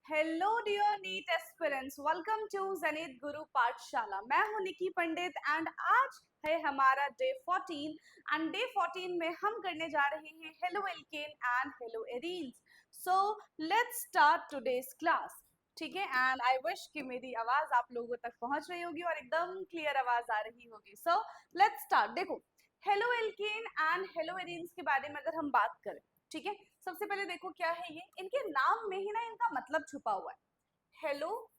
Hello dear NEET aspirants, welcome to ज़नीत गुरु पाठशाला। मैं हूं निकी पंडित एंड आज है हमारा डे 14 एंड डे 14 में हम करने जा रहे हैं halo alkane and haloarenes. So let's start today's class. ठीक है, एंड आई विश कि मेरी आवाज आप लोगों तक पहुंच रही होगी और एकदम क्लियर आवाज आ रही होगी। So let's start. देखो, haloalkane and haloarenes के बारे में अगर हम बात करें, ठीक है, सबसे पहले देखो क्या है ये, इनके नाम में ही ना इनका मतलब छुपा हुआ है। Halo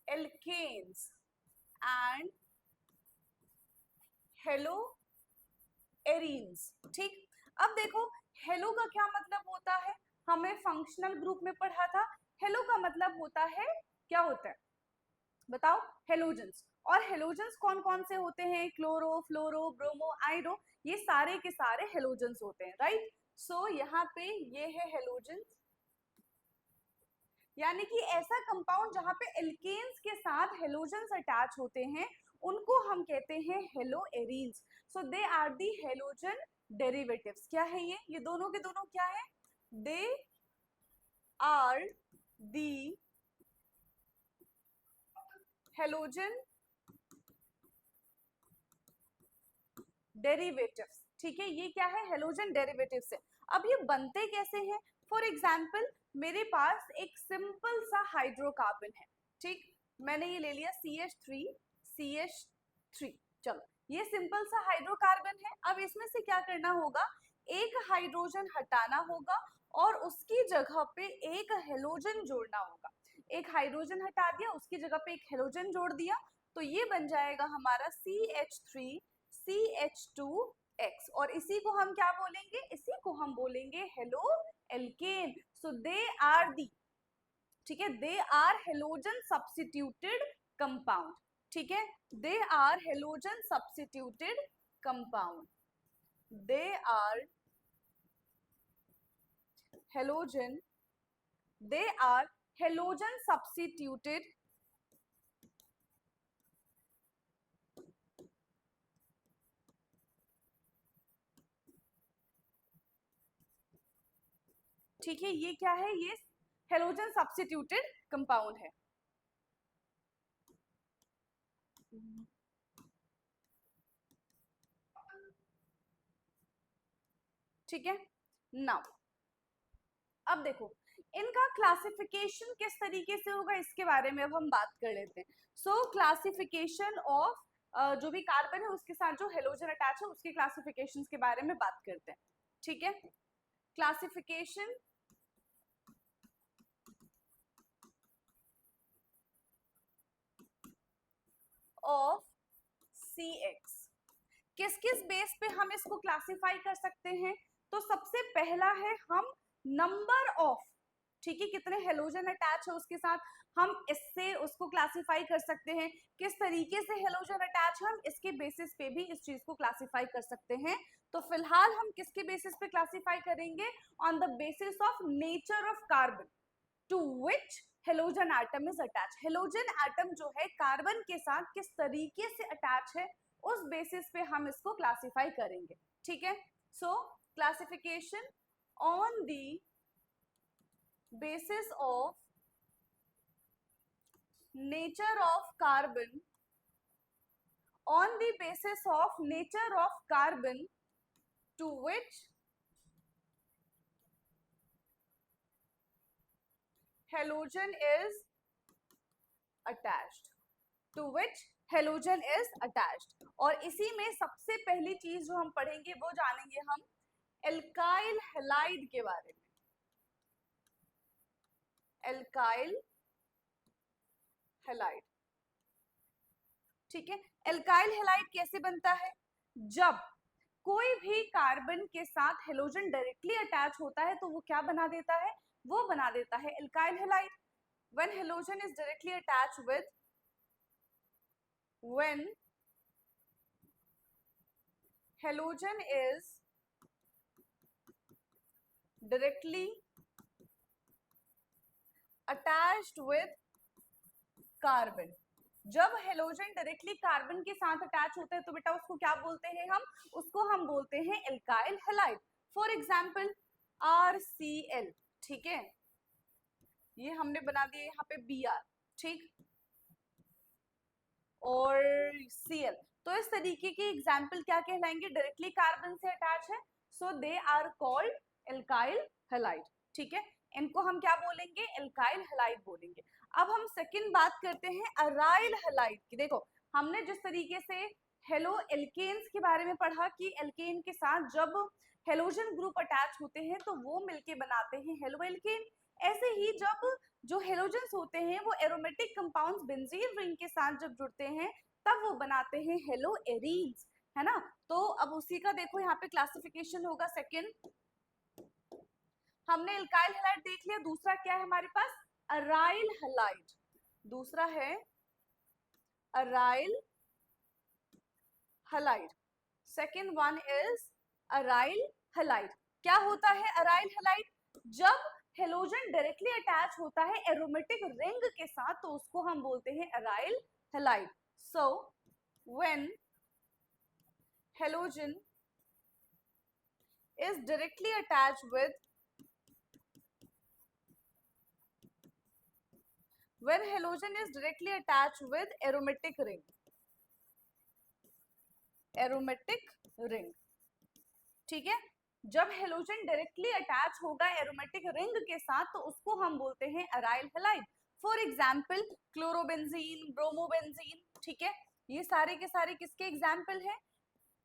alkanes and haloarenes. ठीक, अब देखो हेलो का क्या मतलब होता है, हमें फंक्शनल ग्रुप में पढ़ा था। हेलो का मतलब होता है, क्या होता है बताओ, हेलोजेंस। और हेलोजेंस कौन कौन से होते हैं? क्लोरो, फ्लोरो, ब्रोमो, आयरो, ये सारे के सारे हेलोजेंस होते हैं, राइट। सो यहाँ पे ये है हेलोजेंस, यानी कि ऐसा कंपाउंड जहां पे एल्केन्स के साथ हेलोजेंस अटैच होते हैं उनको हम कहते हैं haloarenes. So they are the halogen derivatives. क्या है ये दोनों के दोनों क्या है? They are the halogen derivatives. ठीक है, ये क्या है? हेलोजन डेरिवेटिव्स है। अब ये बनते कैसे हैं? फॉर एग्जाम्पल, मेरे पास एक सिंपल सा हाइड्रोकार्बन है, ठीक, मैंने ये ले लिया CH3। चलो, ये सिंपल सा हाइड्रोकार्बन है। अब इसमें से क्या करना होगा? एक हाइड्रोजन हटाना होगा और उसकी जगह पे एक हेलोजन जोड़ना होगा। एक हाइड्रोजन हटा दिया, उसकी जगह पे एक हेलोजन जोड़ दिया, तो ये बन जाएगा हमारा CH3CH2X। और इसी को हम क्या बोलेंगे? इसी को हम बोलेंगे haloalkane. So they are the, ठीक है, they are halogen substituted compound. ठीक है, they are halogen substituted compound. They are halogen, they are halogen substituted ठीक है, ये क्या है? ये हेलोजन सब्स्टिट्यूटेड कंपाउंड है। ठीक है, नाउ अब देखो इनका क्लासिफिकेशन किस तरीके से होगा इसके बारे में अब हम बात कर लेते हैं। सो क्लासिफिकेशन ऑफ जो भी कार्बन है उसके साथ जो हेलोजन अटैच है उसके क्लासिफिकेशन के बारे में बात करते हैं। ठीक है, क्लासिफिकेशन ऑफ CX, किस किस बेस पे हम इसको क्लासिफाई कर सकते हैं? तो सबसे पहला है हम नंबर ऑफ, ठीक है, कितने हेलोजन अटैच है उसके साथ, हम इससे उसको क्लासिफाई कर सकते हैं। किस तरीके से हेलोजन अटैच है हम इसके बेसिस पे भी इस चीज को क्लासिफाई कर सकते हैं। तो फिलहाल हम किसके बेसिस पे क्लासिफाई करेंगे? On the basis of nature of carbon to which halogen atom is attach. Halogen atom जो है कार्बन के साथ किस तरीके से अटैच है उस बेसिस पे हम इसको क्लासिफाई करेंगे। ठीक है, सो classification on the basis of nature of carbon, on the basis of nature of carbon to which halogen is attached, to which halogen is attached। और इसी में सबसे पहली चीज जो हम पढ़ेंगे वो जानेंगे हम एल्काइल हैलाइड के बारे में। एल्काइल हैलाइड, ठीक है, एल्काइल हैलाइड कैसे बनता है? जब कोई भी कार्बन के साथ हेलोजन डायरेक्टली अटैच होता है तो वो क्या बना देता है? वो बना देता है alkyl halide. When halogen is directly attach with, when halogen is directly attached with carbon, जब हेलोजन डायरेक्टली कार्बन के साथ अटैच होता है तो बेटा उसको क्या बोलते हैं हम? उसको हम बोलते हैं alkyl halide. For example RCl, ठीक है, ये हमने बना दिया यहाँ पे Br, ठीक, और Cl। तो इस तरीके के एग्जाम्पल क्या कहलाएंगे, डायरेक्टली कार्बन से अटैच है, so they are called alkyl halide, ठीक है, इनको हम क्या बोलेंगे, एल्काइल हैलाइड बोलेंगे। अब हम सेकंड बात करते हैं अराइल हैलाइड की। देखो हमने जिस तरीके से हेलो एल्केन्स के बारे में पढ़ा कि एल्केन के साथ जब हेलोजन ग्रुप अटैच होते हैं तो वो मिलके बनाते हैं हेलो एल्केन, ऐसे ही जब जो हेलोजेंस होते हैं वो एरोमेटिक कंपाउंड्स बेंजीन रिंग के साथ जब जुड़ते हैं तब वो बनाते हैं हेलो एरीन्स, है ना। तो अब उसी का देखो यहाँ पे क्लासिफिकेशन होगा। सेकंड हमने एल्काइल हैलाइड देख लिया, दूसरा क्या है हमारे पास, अराइल हैलाइड। दूसरा है aryl halide, second one is aryl halide. क्या होता है अराइल हैलाइड, जब हेलोजन डायरेक्टली अटैच होता है एरोमेटिक रिंग के साथ तो उसको हम बोलते हैं aryl halide. So when halogen is directly attached with when halogen is directly attached with aromatic ring, aromatic ring, ठीक है, जब हेलोजन डायरेक्टली अटैच होगा एरोमेटिक रिंग के साथ तो उसको हम बोलते हैं aryl halide. For example chlorobenzene, bromobenzene, ठीक है, ये सारे के सारे किसके एग्जांपल हैं,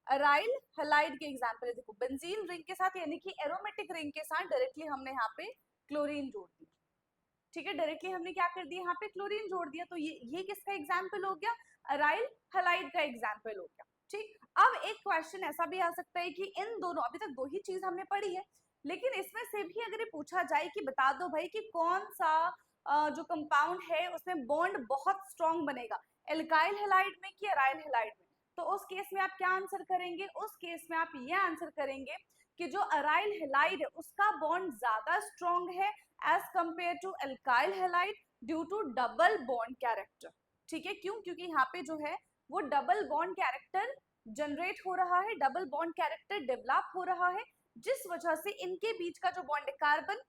अराइल हैलाइड के एग्जांपल है। देखो बेंजीन रिंग के साथ यानी कि एरोमेटिक रिंग के साथ डायरेक्टली हमने यहाँ पे क्लोरीन जोड़ दिया, ठीक है, डायरेक्टली हमने क्या कर दिया यहाँ पे क्लोरीन जोड़ दिया, तो ये किसका एग्जाम्पल हो गया, अराइल हैलाइड का एग्जाम्पल हो गया, ठीक। अब एक क्वेश्चन ऐसा भी आ सकता है कि इन दोनों, अभी तक दो ही चीज हमने पढ़ी है, लेकिन इसमें से भी अगर ये पूछा जाए कि बता दो भाई कि कौन सा जो कंपाउंड है उसमें बॉन्ड बहुत स्ट्रॉन्ग बनेगा, एल्काइल हैलाइड में कि अराइल हैलाइड में, तो उस केस में आप क्या आंसर करेंगे, उस केस में आप ये आंसर करेंगे कि जो अराइल हैलाइड है उसका बॉन्ड ज्यादा स्ट्रॉन्ग है as compare to alkyl halide due to double bond character, ठीक है, क्यों, क्योंकि यहाँ पे जो है वो डबल बॉन्ड कैरेक्टर जनरेट हो रहा है, डबल बॉन्ड कैरेक्टर डेवलप हो रहा है, जिस वजह से इनके बीच का जो बॉन्ड है कार्बन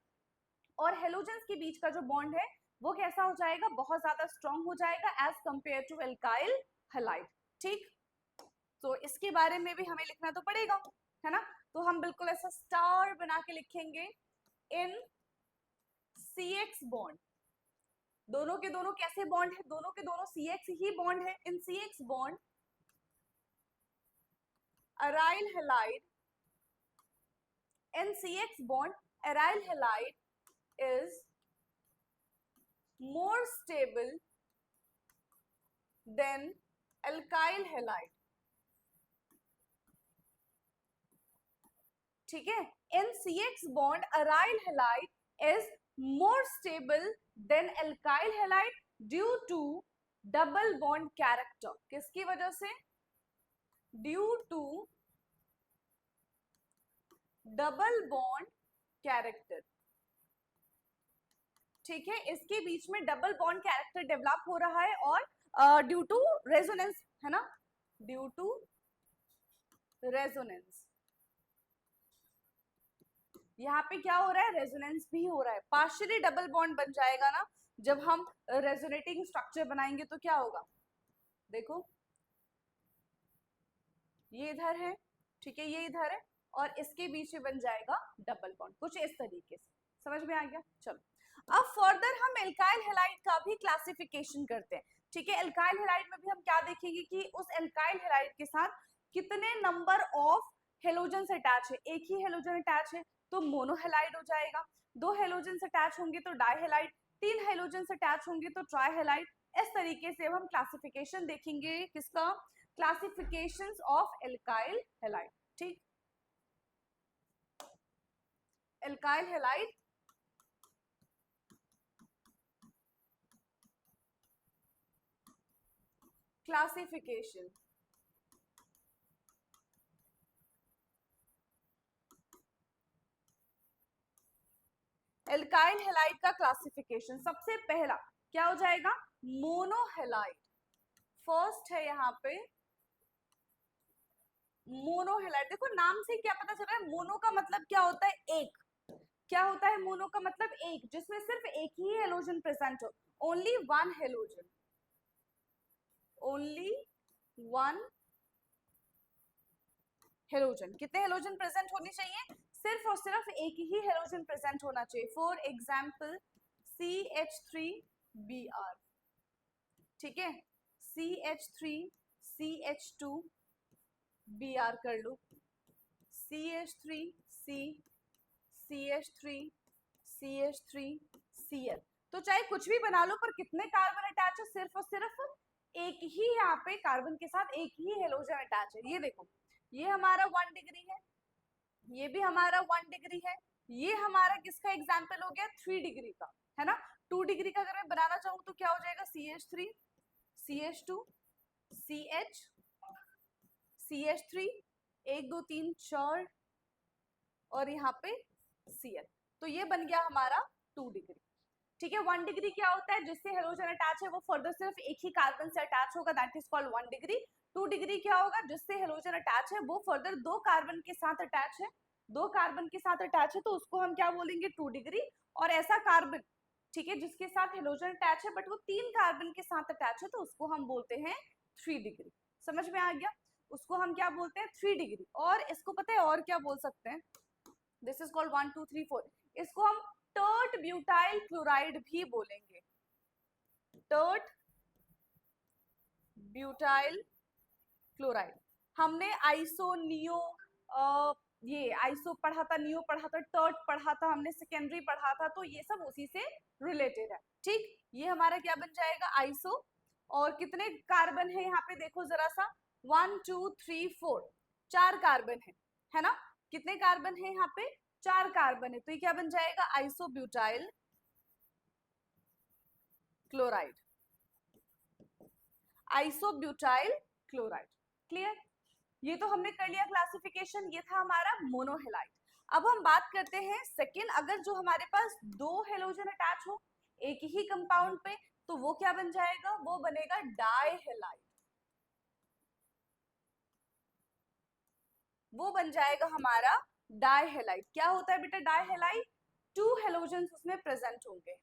और हेलोजेंस के बीच का जो बॉन्ड है वो कैसा हो जाएगा, बहुत ज्यादा स्ट्रॉन्ग हो जाएगा as compare to alkyl halide, ठीक। तो इसके बारे में भी हमें लिखना तो पड़ेगा, है ना, तो हम बिल्कुल ऐसा स्टार बना के लिखेंगे इन CX बॉन्ड, दोनों के दोनों कैसे बॉन्ड है, दोनों के दोनों CX ही बॉन्ड है, इन CX bond aryl halide, in CX bond aryl halide is more stable than alkyl halide, ठीक है, in CX bond aryl halide is more stable than alkyl halide due to double bond character, किसकी वजह से, due to double bond character, ठीक है, इसके बीच में double bond character develop हो रहा है और ड्यू टू रेजोनेंस, है ना, ड्यू टू रेजोनेंस, यहाँ पे क्या हो रहा है, रेजोनेंस भी हो रहा है, पार्शियली डबल बॉन्ड बन जाएगा ना जब हम रेजोनेटिंग स्ट्रक्चर बनाएंगे, तो क्या होगा, देखो ये इधर है, ठीक है, ये इधर है और इसके बीच में बन जाएगा डबल बॉन्ड, कुछ इस तरीके से, समझ में आ गया। चलो अब फर्दर हम एल्काइल हैलाइड का भी क्लासिफिकेशन करते हैं, ठीक है, एल्काइल हैलाइड में भी हम क्या देखेंगे कि उस एल्काइल हैलाइड के साथ कितने नंबर ऑफ हेलोजन अटैच है, एक ही हेलोजन अटैच है तो मोनोहेलाइड हो जाएगा, दो हेलोजन अटैच होंगे तो डाइहेलाइड, तीन हेलोजन अटैच होंगे तो ट्राइहेलाइड, इस तरीके से हम क्लासिफिकेशन देखेंगे किसका, क्लासिफिकेशंस ऑफ एल्काइल हैलाइड, ठीक, alkyl halide classification, alkyl halide का क्लासिफिकेशन सबसे पहला क्या हो जाएगा, मोनोहेलाइड, फर्स्ट है यहाँ पे मोनोहेलाइड। देखो नाम से क्या पता चल रहा है, मोनो का मतलब क्या होता है, एक, क्या होता है मोनो का मतलब एक, जिसमें सिर्फ एक ही हेलोजन प्रेजेंट हो, only one halogen, only one halogen. कितने हेलोजन प्रेजेंट होने चाहिए? सिर्फ और सिर्फ एक ही हेलोजन प्रेजेंट होना चाहिए। फॉर एग्जाम्पल CH3Br, ठीक है, CH3CH2Br कर लो, CH3C, CH3CH3Cl। तो चाहे कुछ भी बना लो, पर कितने कार्बन अटैच है? सिर्फ और सिर्फ एक ही, यहाँ पे कार्बन के साथ एक ही हेलोजन अटैच है। ये देखो, ये हमारा 1 डिग्री है, ये भी हमारा 1 डिग्री है, ये हमारा किसका एग्जाम्पल हो गया? 3 डिग्री का, है ना। 2 डिग्री का अगर मैं बनाना चाहूँ तो क्या हो जाएगा? CH3, CH2, CH, CH3, 1 2 3 4 और यहाँ पे Cl। तो ये बन गया हमारा 2 डिग्री, ठीक है। 1 डिग्री क्या होता है? जिससे हेलोजन अटैच है वो फर्दर सिर्फ एक ही कार्बन से अटैच होगा, that is called 1 degree. 2 degree क्या होगा? जिससे हेलोजन अटैच है वो फर्दर 2 कार्बन के साथ अटैच है, 2 कार्बन के साथ अटैच है, तो उसको हम क्या बोलेंगे? 2 डिग्री। और ऐसा कार्बन, ठीक है, जिसके साथ हेलोजन अटैच है बट वो 3 कार्बन के साथ अटैच है, तो उसको हम बोलते हैं 3 डिग्री। समझ में आ गया? उसको हम क्या बोलते हैं? 3 डिग्री। और इसको पता है और क्या बोल सकते हैं? This is called 1 2 3 4। इसको हम टर्ट ब्यूटाइल क्लोराइड भी बोलेंगे, टर्ट ब्यूटाइल क्लोराइड। हमने आइसो, नियो, ये आइसो पढ़ा था, नियो पढ़ा था, टर्ट पढ़ा था, हमने सेकेंडरी पढ़ा था, तो ये सब उसी से रिलेटेड है, ठीक। ये हमारा क्या बन जाएगा? आइसो। और कितने कार्बन है यहाँ पे? देखो जरा सा, 1 2 3 4, 4 कार्बन है ना। कितने कार्बन है यहाँ पे? 4 कार्बन है, तो ये क्या बन जाएगा? Isobutyl chloride, isobutyl chloride. Clear? ये तो हमने कर लिया क्लासिफिकेशन, ये था हमारा मोनोहेलाइड। अब हम बात करते हैं सेकेंड, अगर जो हमारे पास 2 हेलोजन अटैच हो एक ही कंपाउंड पे, तो वो क्या बन जाएगा? वो बनेगा डाइहेलाइड, वो बन जाएगा हमारा डाइहेलाइड। क्या होता है बेटा डाइहेलाइड? 2 हेलोजन उसमें प्रेजेंट होंगे,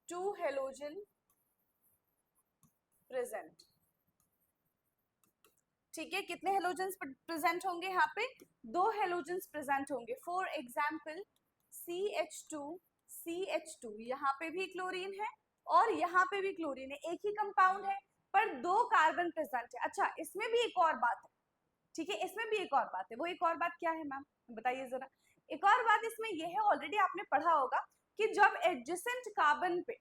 2 हेलोजन प्रेजेंट, ठीक है। कितने हेलोजेंस प्रेजेंट होंगे यहाँ पे? 2 हेलोजेंस प्रेजेंट होंगे। फॉर एग्जाम्पल CH2, CH2, यहाँ पे भी क्लोरीन है और यहाँ पे भी क्लोरीन है, एक ही कंपाउंड है पर 2 कार्बन प्रेजेंट है। अच्छा, इसमें भी एक और बात है, ठीक है, इसमें भी एक और बात है। वो एक और बात क्या है मैम, बताइए जरा। एक और बात इसमें ये है, ऑलरेडी आपने पढ़ा होगा कि जब एडजेसेंट कार्बन पे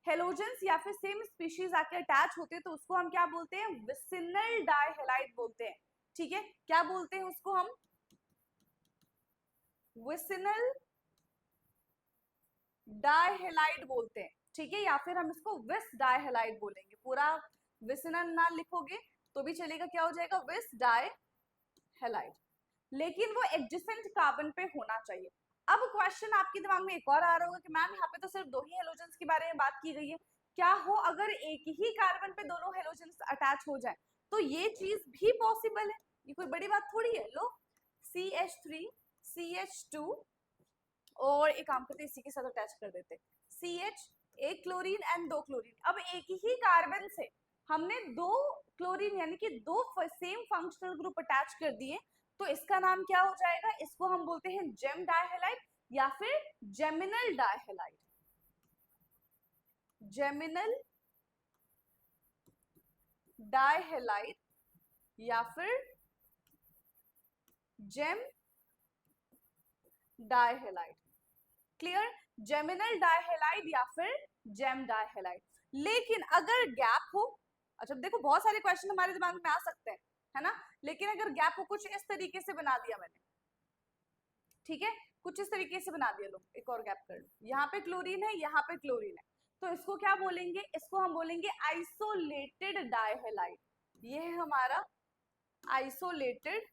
हेलोजेंस या फिर सेम स्पीशीज आके अटैच होते हैं तो उसको हम क्या बोलते हैं? विसिनल डाइहेलाइड बोलते हैं, ठीक है। क्या बोलते हैं उसको हम? विसिनल डाइहेलाइड बोलते हैं, ठीक है, या फिर हम इसको विस डाइहेलाइड बोलेंगे। पूरा विसिनल ना लिखोगे तो भी चलेगा, क्या हो जाएगा? विस डाइहेलाइड। लेकिन वो एडजेसेंट कार्बन पे होना चाहिए। अब क्वेश्चन आपके दिमाग में एक और आ रहा होगा कि मैम यहाँ पे तो सिर्फ 2 ही हेलोजेंस के बारे में बात की गई है, क्या हो अगर एक ही कार्बन पे दोनों हेलोजेंस अटैच हो जाए? तो ये चीज भी पॉसिबल है, ये कोई बड़ी बात थोड़ी है। लो, CH3, CH2 और एक काम करते इसी के साथ अटैच कर देते, CH, एक क्लोरीन एंड 2 क्लोरीन। अब एक ही कार्बन से हमने 2 क्लोरीन यानी कि 2 सेम फंक्शनल ग्रुप अटैच कर दिए, तो इसका नाम क्या हो जाएगा? इसको हम बोलते हैं जेम डाइहेलाइड या फिर जेमिनल डाइहेलाइड, जेमिनल डाइहेलाइड या फिर gem dihalide. Clear? Geminal dihalide या फिर जेम डाइहेलाइड। लेकिन अगर गैप हो, अच्छा देखो बहुत सारे क्वेश्चन हमारे दिमाग में आ सकते हैं, है ना, लेकिन अगर गैप हो, कुछ इस तरीके से बना दिया मैंने, ठीक है, कुछ इस तरीके से बना दिया। लो एक और गैप कर लो, यहाँ पे क्लोरीन है, यहाँ पे क्लोरीन है, तो इसको क्या बोलेंगे? इसको हम बोलेंगे आइसोलेटेड डाइहेलाइड। ये है हमारा आइसोलेटेड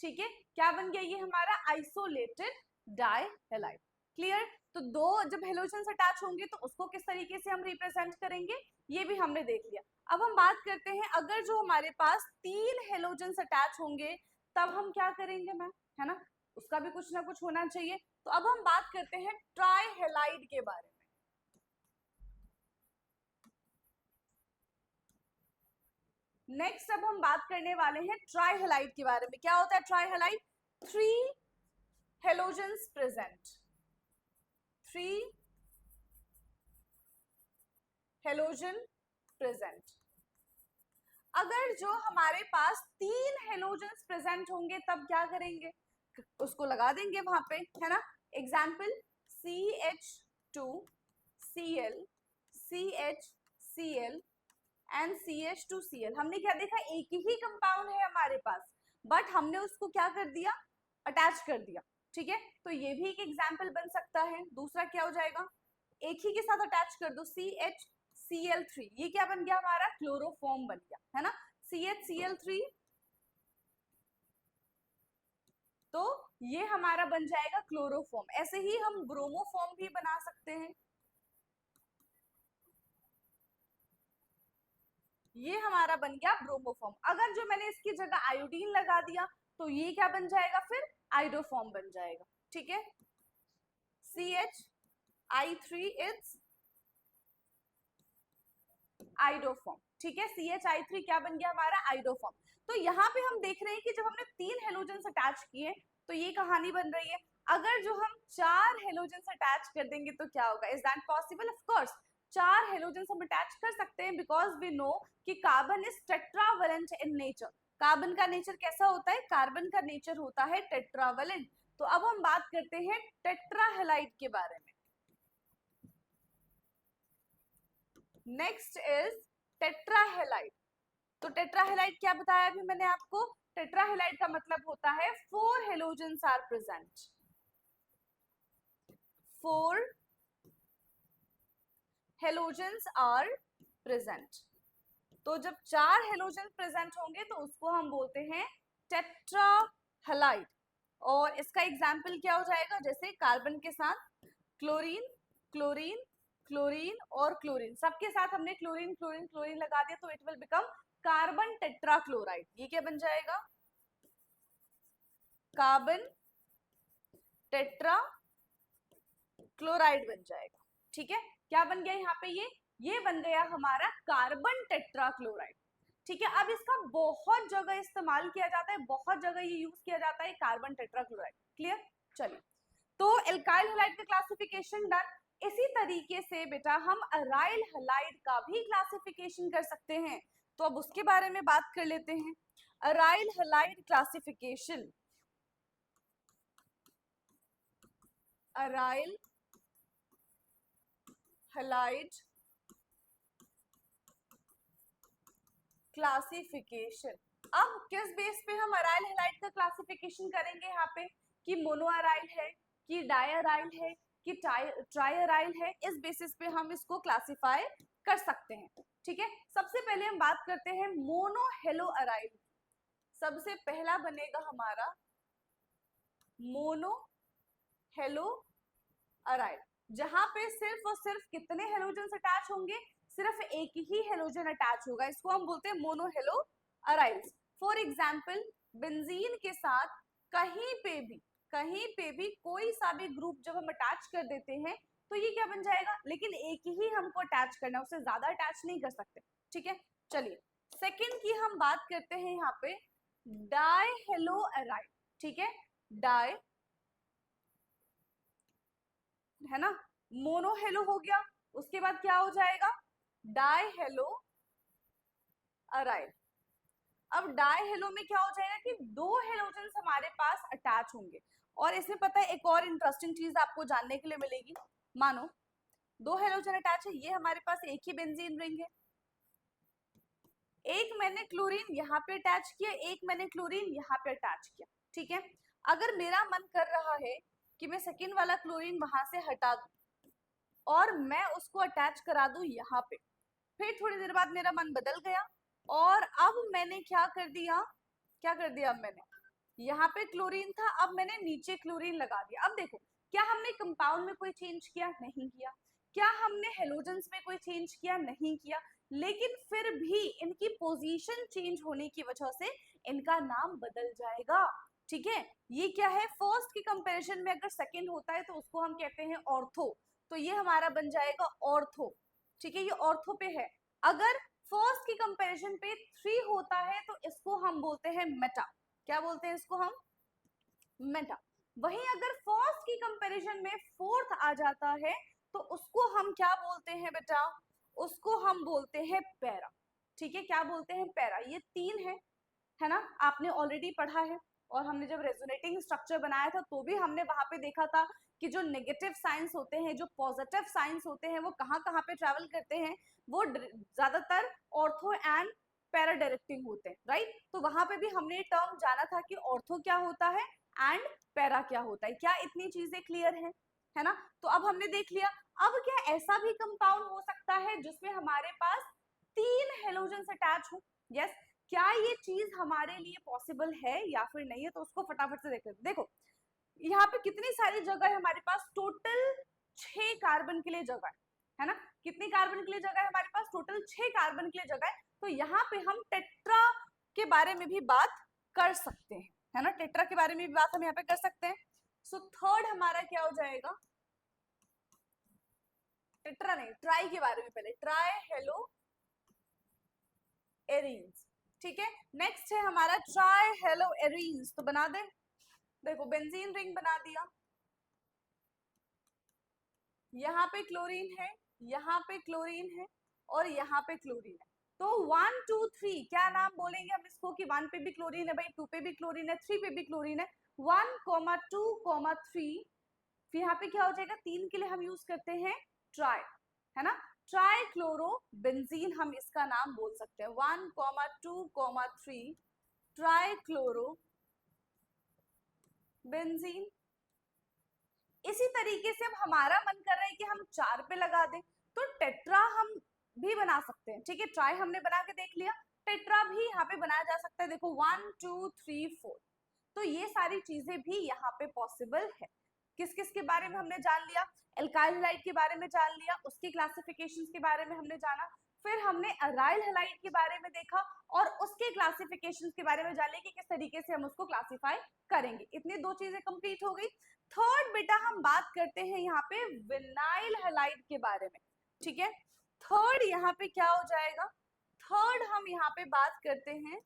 ठीक है, क्या बन गया? ये हमारा आइसोलेटेड डाइहेलाइड। क्लियर? तो दो जब हेलोजन्स अटैच होंगे तो उसको किस तरीके से हम रिप्रेजेंट करेंगे, ये भी हमने देख लिया। अब हम बात करते हैं अगर जो हमारे पास 3 हेलोजन्स अटैच होंगे तब हम क्या करेंगे मैम, है ना, उसका भी कुछ ना कुछ होना चाहिए। तो अब हम बात करते हैं ट्राई हेलाइड के बारे में। नेक्स्ट अब हम बात करने वाले हैं ट्राई हेलाइड के बारे में। क्या होता है try halide? 3 halogens present, 3 halogen present. अगर जो हमारे पास 3 हेलोजन्स प्रेजेंट होंगे तब क्या करेंगे, उसको लगा देंगे वहां पे, है ना। Example CH2 Cl CH Cl and CH2Cl। हमने क्या देखा, एक ही कंपाउंड है हमारे पास, बट हमने उसको क्या कर दिया, अटैच कर दिया, ठीक है। तो ये भी एक एग्जाम्पल बन सकता है। दूसरा क्या हो जाएगा, एक ही के साथ अटैच कर दो CHCl3, ये क्या बन गया हमारा, क्लोरोफॉर्म बन गया, है ना, CHCl3। तो ये हमारा बन जाएगा क्लोरोफॉर्म। ऐसे ही हम ब्रोमोफॉर्म भी बना सकते हैं, ये हमारा बन गया ब्रोमोफॉर्म। अगर जो मैंने इसकी जगह आयोडीन लगा दिया तो ये क्या बन जाएगा, फिर आइडोफॉर्म बन जाएगा, ठीक है। CHI3 इज आइडोफॉर्म, ठीक है। CHI3 क्या बन गया हमारा, आइडोफॉर्म। तो यहाँ पे हम देख रहे हैं कि जब हमने 3 हेलोजन्स अटैच किए तो ये कहानी बन रही है। अगर जो हम 4 हेलोजन्स अटैच कर देंगे तो क्या होगा, is that possible? Of course 4 halogens हम अटैच कर सकते हैं, बिकॉज वी नो कि carbon is tetravalent in nature. Carbon का नेचर कैसा होता है, कार्बन का नेचर होता है टेट्रावलेंट। तो अब हम बात करते हैं टेट्राहेलाइड के बारे में। Next is tetrahalide. तो टेट्राहेलाइड क्या बताया अभी मैंने आपको, टेट्राहेलाइड का मतलब होता है 4 halogens are present, 4 halogens are present. तो जब 4 हेलोजन प्रेजेंट होंगे तो उसको हम बोलते हैं टेट्राहेलाइड। और इसका एग्जाम्पल क्या हो जाएगा, जैसे कार्बन के साथ क्लोरीन क्लोरीन क्लोरीन और क्लोरीन, सबके साथ हमने क्लोरीन क्लोरीन क्लोरीन लगा दिया तो it will become carbon tetrachloride. ये क्या बन जाएगा, कार्बन टेट्रा क्लोराइड बन जाएगा, ठीक है। क्या बन गया यहाँ पे, ये बन गया हमारा कार्बन टेट्राक्लोराइड, ठीक है। अब इसका बहुत जगह इस्तेमाल किया जाता है, बहुत जगह ये यूज किया जाता है कार्बन टेट्राक्लोराइड, क्लियर। चलिए, तो एल्काइल हैलाइड का क्लासिफिकेशन डन। इसी तरीके से बेटा हम अराइल हैलाइड का भी क्लासिफिकेशन कर सकते हैं, तो अब उसके बारे में बात कर लेते हैं। Aryl halide classification, aryl halide classification. अब किस बेस पे हम अराइल हैलाइड का क्लासिफिकेशन करेंगे यहाँ पे, कि मोनो अराइल है, कि डाई अराइल है, कि ट्राई अराइल है, इस बेसिस पे हम इसको क्लासिफाई कर सकते हैं, ठीक है। सबसे पहले हम बात करते हैं मोनो हेलो अराइल। सबसे पहला बनेगा हमारा मोनो हेलो अराइल, जहां पे सिर्फ और सिर्फ कितने हेलोजन अटैच होंगे, सिर्फ एक ही हेलोजन अटैच होगा, इसको हम बोलते हैं mono halo aryls. For example benzene के साथ कहीं पे भी कोई सा भी ग्रुप जब हम अटैच कर देते हैं तो ये क्या बन जाएगा, लेकिन एक ही हमको अटैच करना है, उससे ज्यादा अटैच नहीं कर सकते, ठीक है। चलिए, सेकंड की हम बात करते हैं यहाँ पे डाई हेलो अराइल, ठीक है। डाई, है ना, मोनो हेलो हो गया, उसके बाद क्या हो जाएगा, डाई हेलो अराइल। अब डाई हेलो में क्या हो जाएगा कि 2 हेलोजन्स हमारे पास अटैच होंगे। और इसमें पता है एक और इंटरेस्टिंग चीज आपको जानने के लिए मिलेगी। मानो 2 हेलोजन अटैच है, ये हमारे पास एक ही बेंजीन रिंग है, एक मैंने क्लोरीन यहाँ पे अटैच किया, एक मैंने क्लोरीन यहाँ पे अटैच किया, ठीक है। अगर मेरा मन कर रहा है कि मैं सेकेंड वाला क्लोरीन वहां से हटा दूं और मैं उसको अटैच करा दूं यहाँ पे, फिर थोड़ी देर बाद मेरा मन बदल गया और अब मैंने क्या कर दिया, अब मैंने यहाँ पे क्लोरीन था, अब मैंने नीचे क्लोरीन लगा दिया। अब देखो क्या हमने कंपाउंड में कोई चेंज किया? नहीं किया। क्या हमने हेलोजेंस में कोई चेंज किया? नहीं किया। लेकिन फिर भी इनकी पोजीशन चेंज होने की वजह से इनका नाम बदल जाएगा। ठीक है, ये क्या है, फर्स्ट की कंपैरिजन में अगर सेकंड होता है तो उसको हम कहते हैं ऑर्थो, तो ये हमारा बन जाएगा ऑर्थो। ठीक है, ये ऑर्थो पे है। अगर फर्स्ट की कंपैरिजन पे 3 होता है तो इसको हम बोलते हैं मेटा। क्या बोलते हैं इसको हम? मेटा। वहीं अगर फर्स्ट की कंपैरिजन में फोर्थ आ जाता है तो उसको हम क्या बोलते हैं बेटा? उसको हम बोलते हैं पैरा। ठीक है, क्या बोलते हैं? पैरा। ये 3 है ना, आपने ऑलरेडी पढ़ा है। और हमने जब रेजोनेटिंग स्ट्रक्चर बनाया था तो भी हमने वहां पे देखा था कि जो नेगेटिव साइंस होते हैं, जो पॉजिटिव साइंस होते हैं, वो कहाँ कहाँ पे ट्रैवल करते हैं? वो ज्यादातर ऑर्थो एंड पैरा डायरेक्टिंग होते हैं, राइट? तो वहां पे भी हमने ये टर्म जाना था कि ऑर्थो क्या होता है एंड पैरा क्या होता है। क्या इतनी चीजें क्लियर है ना? तो अब हमने देख लिया। अब क्या ऐसा भी कंपाउंड हो सकता है जिसमें हमारे पास 3 हेलोजेंस अटैच हो? यस। क्या ये चीज हमारे लिए पॉसिबल है या फिर नहीं है? तो उसको फटाफट से देखते हैं। देखो यहाँ पे कितनी सारी जगह है हमारे पास, टोटल 6 कार्बन के लिए जगह है ना? कितनी कार्बन के लिए जगह है हमारे पास? टोटल 6 कार्बन के लिए जगह है। तो यहाँ पे हम टेट्रा के बारे में भी बात कर सकते हैं, है ना? टेट्रा के बारे में भी बात हम यहाँ पे कर सकते हैं। सो थर्ड हमारा क्या हो जाएगा? टेट्रा नहीं, ट्राई के बारे में पहले, ट्राई हेलो एरीन्स। ठीक है, नेक्स्ट है हमारा ट्राई हेलो एरीन्स। तो बना दे, देखो बेंजीन रिंग बना दिया, यहाँ पे क्लोरीन है, यहाँ पे क्लोरीन है और यहाँ पे क्लोरीन है। तो 1 2 3 क्या नाम बोलेंगे हम इसको कि 1 पे भी क्लोरीन है भाई, 2 पे भी क्लोरीन है, 3 पे भी क्लोरीन है। 1, 2, 3, फिर यहाँ पे क्या हो जाएगा? 3 के लिए हम यूज करते हैं ट्राई, है ना? ट्राई क्लोरो बेंजीन हम इसका नाम बोल सकते हैं। 1, 2, 3 ट्राई क्लोरो बेंजीन। इसी तरीके से अब हमारा मन कर रहा है कि हम 4 पे लगा दें, तो टेट्रा हम भी बना सकते हैं। ठीक है, ट्राई हमने बना के देख लिया, टेट्रा भी यहाँ पे बनाया जा सकता है। देखो 1 2 3 4, तो ये सारी चीजें भी यहाँ पे पॉसिबल है। किस किस के बारे में हमने जान लिया? एल्काइल हैलाइड के बारे में जान लिया, उसके क्लासिफिकेशंस के बारे में हमने जाना, फिर हमने अराइल हैलाइड के बारे में देखा और उसके क्लासिफिकेशंस के बारे में जान लिया कि किस तरीके से हम उसको क्लासिफाई करेंगे। इतनी 2 चीजें कंप्लीट हो गई। थर्ड बेटा हम बात करते हैं यहाँ पे विनाइल हैलाइड के बारे में। ठीक है, थर्ड यहाँ पे क्या हो जाएगा? थर्ड हम यहाँ पे बात करते हैं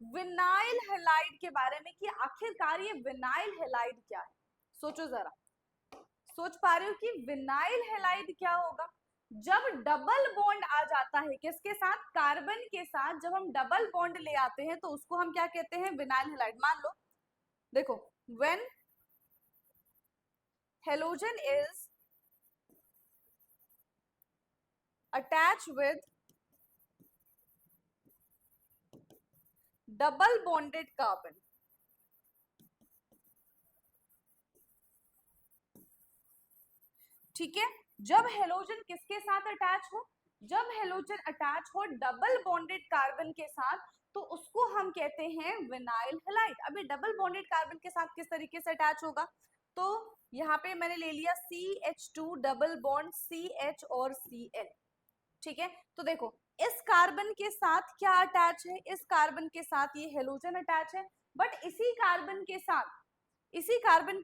विनाइल हैलाइड के बारे में कि आखिरकार ये विनाइल हैलाइड क्या है। सोचो जरा, सोच पा रहे हो कि विनाइल हैलाइड क्या होगा? जब डबल बॉन्ड आ जाता है किसके साथ? कार्बन के साथ। जब हम डबल बॉन्ड ले आते हैं तो उसको हम क्या कहते हैं? Vinyl halide. मान लो, देखो, when halogen is attached with double bonded carbon, ठीक है, जब हेलोजन किसके साथ अटैच हो? जब हेलोजन अटैच हो डबल बॉन्डेड कार्बन के साथ तो उसको हम कहते हैं विनाइल हैलाइड। अभी डबल बॉन्डेड कार्बन के साथ किस तरीके से अटैच होगा? तो यहाँ पे मैंने ले लिया CH2 डबल बॉन्ड CH और Cl। ठीक है, तो देखो इस कार्बन के साथ क्या अटैच है? इस कार्बन के साथ ये हेलोजन अटैच है, बट इसी कार्बन के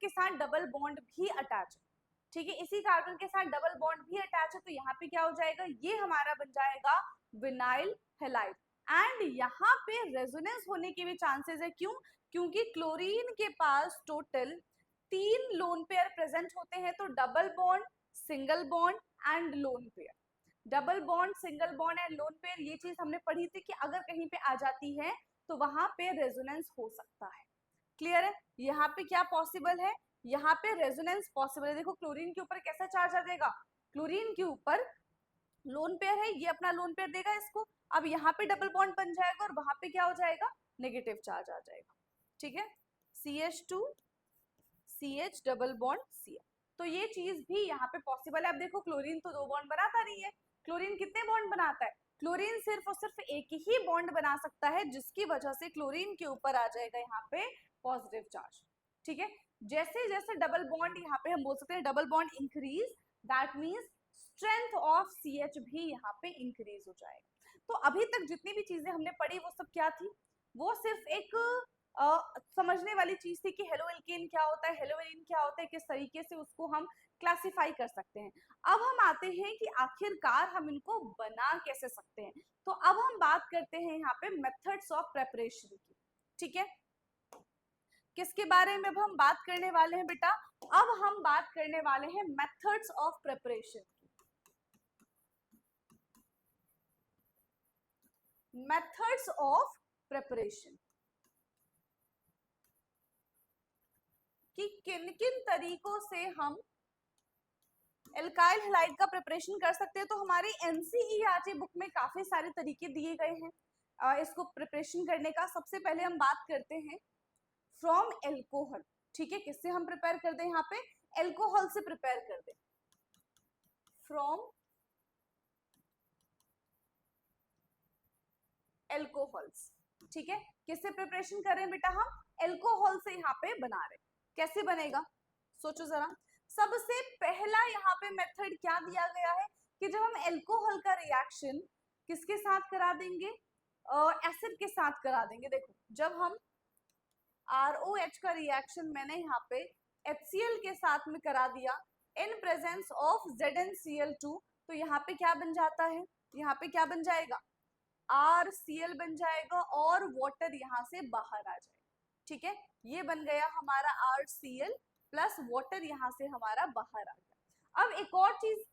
साथ डबल बॉन्ड भी अटैच है। ठीक है, इसी कार्बन के साथ डबल बॉन्ड भी अटैच है, तो यहाँ पे क्या हो जाएगा? ये हमारा बन जाएगा विनाइल हैलाइड। एंड यहाँ पे रेजोनेंस होने के भी चांसेस है। क्यों? क्योंकि क्लोरीन के पास टोटल 3 लोन पेयर प्रेजेंट होते हैं, तो double bond, single bond and lone pair. Double bond, single bond and lone pair, ये चीज हमने पढ़ी थी कि अगर कहीं पे आ जाती है तो वहां पे रेजोनेंस हो सकता है। क्लियर है? यहाँ पे क्या पॉसिबल है? यहाँ पे रेजोनेंस पॉसिबल है। देखो क्लोरीन के ऊपर कैसा चार्ज आ जाएगा? क्लोरीन के ऊपर लोन पेयर है, ये अपना लोन पेयर देगा इसको, अब यहाँ पे डबल बॉन्ड बन जाएगा और वहां पे क्या हो जाएगा? नेगेटिव चार्ज आ जाएगा। ठीक है, CH2 CH double bond Cl, तो ये चीज भी यहाँ पे पॉसिबल है। अब देखो क्लोरीन तो 2 बॉन्ड बनाता नहीं है, क्लोरीन कितने बॉन्ड बनाता है? क्लोरीन सिर्फ और सिर्फ एक ही बॉन्ड बना सकता है, जिसकी वजह से क्लोरीन के ऊपर आ जाएगा यहाँ पे पॉजिटिव चार्ज। ठीक है, जैसे जैसे डबल बॉन्ड यहाँ पे हम बोल सकते हैं double bond increase, that means strength of CH भी यहाँ पे इंक्रीज हो जाएगा। तो अभी तक जितनी भी चीजें हमने पढ़ी वो सब क्या थी? वो सिर्फ एक समझने वाली चीज थी कि हेलो एल्केन क्या होता है, हेलो एलिन क्या होता है, किस तरीके से उसको हम क्लासिफाई कर सकते हैं। अब हम आते हैं कि आखिरकार हम इनको बना कैसे सकते हैं। तो अब हम बात करते हैं यहाँ पे मेथड्स ऑफ प्रेपरेशन की। ठीक है, किसके बारे में अब हम बात करने वाले हैं बेटा? अब हम बात करने वाले हैं मेथड्स ऑफ प्रिपरेशन की। मेथड्स ऑफ प्रिपरेशन कि किन किन तरीकों से हम एल्काइल हैलाइड का प्रिपरेशन कर सकते हैं। तो हमारी NCERT बुक में काफी सारे तरीके दिए गए हैं इसको प्रिपरेशन करने का। सबसे पहले हम बात करते हैं फ्रॉम एल्कोहल। ठीक है, किससे हम प्रिपेयर कर दें? यहाँ पे एल्कोहल से प्रिपेयर कर दें, फ्रॉम एल्कोहल्स। ठीक है, किससे प्रिपरेशन कर रहे हैं बेटा? हम एल्कोहल से यहाँ पे बना रहे हैं। कैसे बनेगा सोचो जरा। सबसे पहला यहाँ पे मेथड क्या दिया गया है कि जब हम एल्कोहल का रिएक्शन किसके साथ करा देंगे? एसिड के साथ करा देंगे। देखो, जब हम ROH का रिएक्शन मैंने यहाँ पे HCl के साथ में करा दिया इन प्रेजेंस ऑफ ZnCl2, तो यहाँ पे क्या बन जाता है? यहाँ पे क्या बन जाएगा? RCl बन जाएगा और वाटर यहाँ से बाहर आ जाएगा। ठीक है, ये बन गया हमारा RCl प्लस वाटर यहाँ से हमारा बाहर आ गया। अब एक और चीज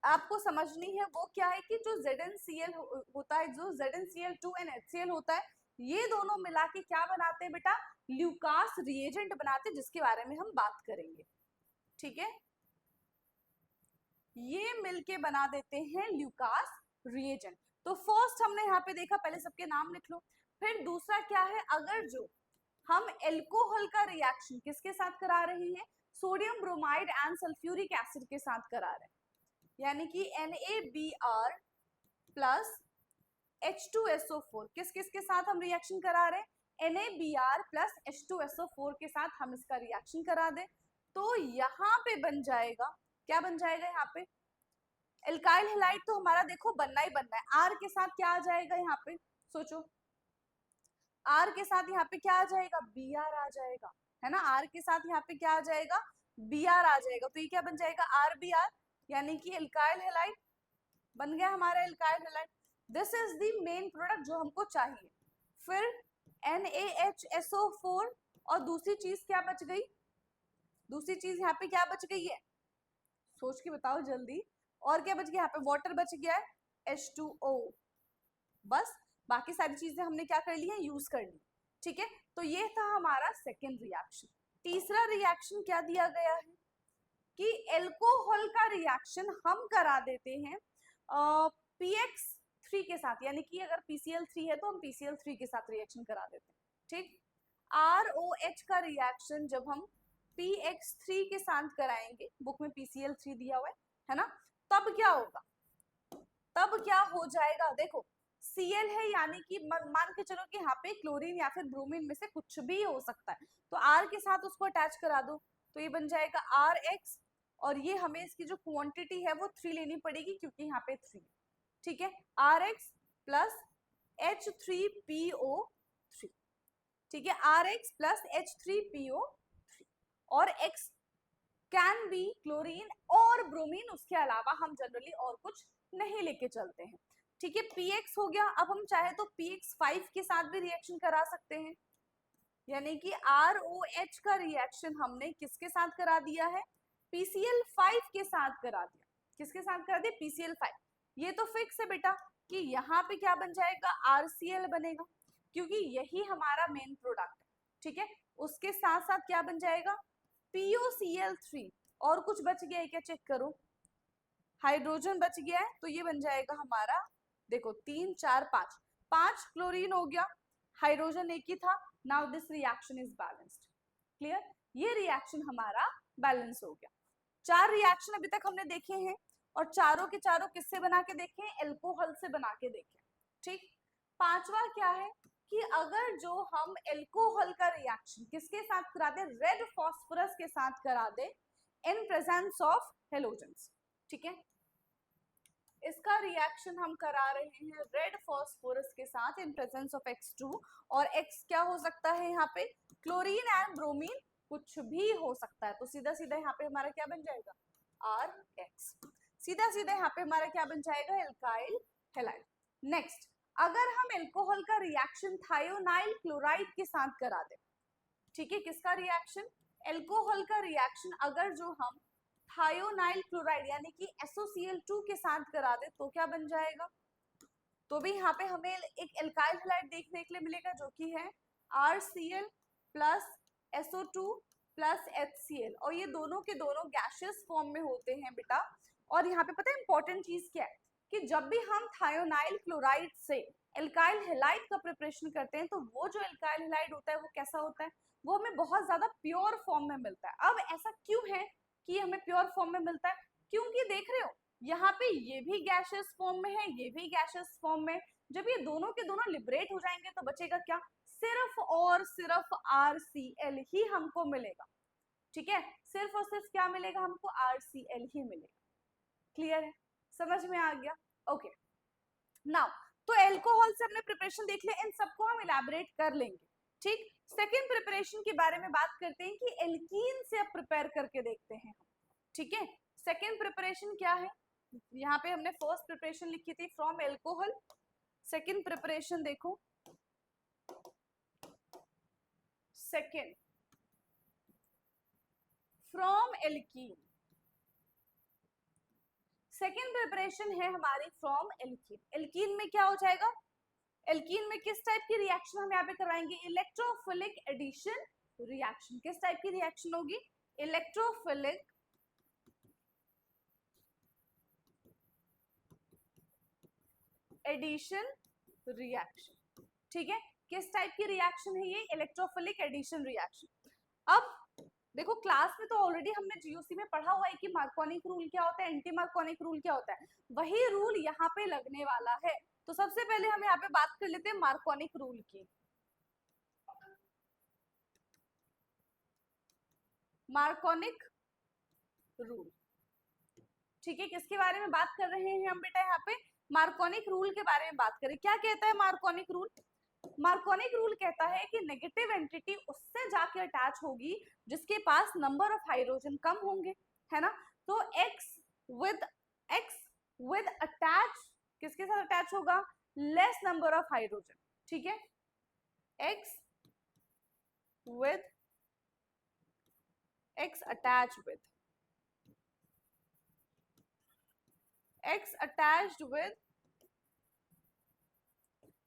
आपको समझनी है, वो क्या है कि जो ZnCl होता है, जो ZnCl2 एंड HCl होता है, ये दोनों मिला के क्या बनाते हैं बेटा? ल्यूकास रिएजेंट बनाते हैं, जिसके बारे में हम बात करेंगे। ठीक है, ये मिलके बना देते हैं ल्यूकास रिएजेंट। तो फर्स्ट हमने यहाँ पे देखा, पहले सबके नाम लिख लो। फिर दूसरा क्या है? अगर जो हम एल्कोहल का रिएक्शन किसके साथ करा रहे हैं? Sodium bromide and sulphuric acid के साथ करा रहे हैं, यानी कि NaBr प्लस H2SO4 किस किस के साथ हम रिएक्शन करा रहे हैं? NaBr प्लस H2SO4 के साथ हम इसका रिएक्शन करा दें, तो यहाँ पे बन जाएगा, क्या बन जाएगा यहाँ पे? एल्काइल हैलाइड तो हमारा देखो बनना ही बनना है। R के साथ क्या आ जाएगा यहाँ पे? सोचो, R के साथ यहाँ पे क्या आ जाएगा? Br आ जाएगा, है ना? R के साथ यहाँ पे क्या आ जाएगा? Br आ जाएगा। तो ये क्या बन जाएगा? RBr, यानी कि एल्काइल हैलाइड बन गया हमारा alkyl halide. This is the main product जो हमको चाहिए। फिर NaHSO4 और दूसरी चीज क्या बच गई? दूसरी चीज यहाँ पे क्या बच गई है? सोच के बताओ जल्दी। और क्या बच गया? यहाँ पे वाटर बच गया है, H2O। बस बाकी सारी चीजें हमने क्या कर ली है? यूज कर ली। ठीक है, तो ये था हमारा सेकेंड रिएक्शन। तीसरा रिएक्शन क्या दिया गया है कि एल्कोहल का रिएक्शन हम करा देते हैं PX3 के साथ, यानी कि अगर PCl3 है तो हम PCl3 के साथ रिएक्शन करा देते हैं। ठीक, ROH का रिएक्शन जब हम PX3 के साथ कराएंगे, बुक में PCl3 दिया हुआ है ना, तब क्या होगा? तब क्या हो जाएगा? देखो, Cl है, यानी कि मान के चलो कि यहाँ पे क्लोरीन या फिर ब्रोमीन में से कुछ भी हो सकता है, तो R के साथ उसको अटैच करा दो, तो ये बन जाएगा RX, और ये हमें इसकी जो क्वांटिटी है वो 3 लेनी पड़ेगी, क्योंकि यहाँ पे 3। ठीक है, RX प्लस H3PO3। ठीक है, RX प्लस H3PO3, और X कैन बी क्लोरीन और ब्रोमीन, उसके अलावा हम जनरली और कुछ नहीं लेके चलते हैं। ठीक है, PX हो गया। अब हम चाहे तो PX5 के साथ भी रिएक्शन करा सकते हैं, यानी कि ROH का रिएक्शन हमने किसके साथ करा दिया है? PCl5 के साथ करा दिया। किसके साथ करा दिया? PCl5। ये तो फिक्स है बेटा कि यहाँ पे क्या बन जाएगा? RCl बनेगा, क्योंकि यही हमारा मेन प्रोडक्ट है। ठीक है, उसके साथ साथ क्या बन जाएगा? POCl3, और कुछ बच गया है क्या? चेक करो, हाइड्रोजन बच गया है, तो ये बन जाएगा हमारा, देखो 3 4 5, 5 क्लोरीन हो गया, हाइड्रोजन एक ही था। Now this reaction is balanced. Clear? ये रिएक्शन हमारा बैलेंस हो गया। 4 रिएक्शन अभी तक हमने देखे हैं। और चारों के चारों किससे बना के देखें, एल्कोहल से बना के देखें। ठीक। पांचवा क्या है कि अगर जो हम एल्कोहल का रिएक्शन किसके साथ करा दे, रेड फॉस्फोरस के साथ करा दे इन प्रेजेंस ऑफ हेलोजेंस। ठीक है, इसका रिएक्शन हम करा रहे हैं रेड फॉस्फोरस के साथ इन प्रेजेंस ऑफ X2, और X क्या हो सकता है यहाँ पे, क्लोरीन एंड ब्रोमीन, कुछ भी हो सकता है। तो सीधा सीधा यहाँ पे हमारा क्या बन जाएगा, RX। सीधा सीधा यहाँ पे हमारा क्या बन जाएगा, एल्काइल हैलाइड। नेक्स्ट, अगर हम एल्कोहल का रिएक्शन थायोनाइल क्लोराइड के साथ करा दे, ठीक है, किसका रिएक्शन, एल्कोहल का रिएक्शन अगर जो हम थायोनाइल क्लोराइड यानी कि SOCl2 के साथ करा दे तो क्या बन जाएगा, तो भी यहाँ पे हमें एक एल्काइल हैलाइड देखने के लिए मिलेगा जो कि है RCl plus SO2 plus HCl, और ये दोनों के दोनों गैसियस फॉर्म में होते हैं बेटा। और यहाँ पे पता है इंपॉर्टेंट चीज क्या है कि जब भी हम थायोनाइल क्लोराइड से एल्काइल हैलाइड का प्रिपरेशन करते हैं तो वो जो एल्काइल हैलाइड होता है वो कैसा होता है, वो हमें बहुत ज्यादा प्योर फॉर्म में मिलता है। अब ऐसा क्यों है कि हमें प्योर फॉर्म में मिलता है, क्योंकि देख रहे हो यहाँ पे ये भी गैसियस फॉर्म में है, ये भी गैसियस फॉर्म में। जब ये दोनों के दोनों लिबरेट हो जाएंगे तो बचेगा क्या, सिर्फ और सिर्फ RCl ही हमको मिलेगा। ठीक है, सिर्फ और सिर्फ क्या मिलेगा हमको, RCl ही मिलेगा। क्लियर है, समझ में आ गया। ओके, नाउ तो एल्कोहल से हमने प्रिपरेशन देख लिया, इन सबको हम इलैबोरेट कर लेंगे। ठीक, सेकेंड प्रिपरेशन के बारे में बात करते हैं कि एल्कीन से अब प्रिपेयर करके देखते हैं हम। ठीक है, सेकेंड प्रिपरेशन क्या है, यहाँ पे हमने फर्स्ट प्रिपरेशन लिखी थी फ्रॉम एल्कोहल, सेकेंड प्रिपरेशन देखो, second from alkene, second preparation है हमारी फ्रॉम एल्कीन। एल्कीन में क्या हो जाएगा, एल्कीन में किस टाइप की रिएक्शन हम यहाँ पे कराएंगे, इलेक्ट्रोफिलिक एडिशन रिएक्शन। किस टाइप की रिएक्शन होगी, इलेक्ट्रोफिलिक एडिशन रिएक्शन। ठीक है, किस टाइप की रिएक्शन है ये, इलेक्ट्रोफिलिक एडिशन रिएक्शन। अब देखो क्लास में तो ऑलरेडी हमने जीओसी में पढ़ा हुआ है कि मार्कोनिक रूल क्या होता है, एंटी मार्कोनिक रूल क्या होता है, वही रूल यहाँ पे लगने वाला है। तो सबसे पहले हम यहाँ पे बात कर लेते हैं मार्कोनिक रूल की। मार्कोनिक रूल, ठीक है, किसके बारे में बात कर रहे हैं हम बेटा, यहाँ पे मार्कोनिक रूल के बारे में बात करें। क्या कहता है मार्कोनिक रूल, मार्कोनिक रूल कहता है कि नेगेटिव एंटिटी उससे जाके अटैच होगी जिसके पास नंबर ऑफ हाइड्रोजन कम होंगे, है ना। तो X विद अटैच किसके साथ अटैच होगा, लेस नंबर ऑफ हाइड्रोजन। ठीक है, X attached with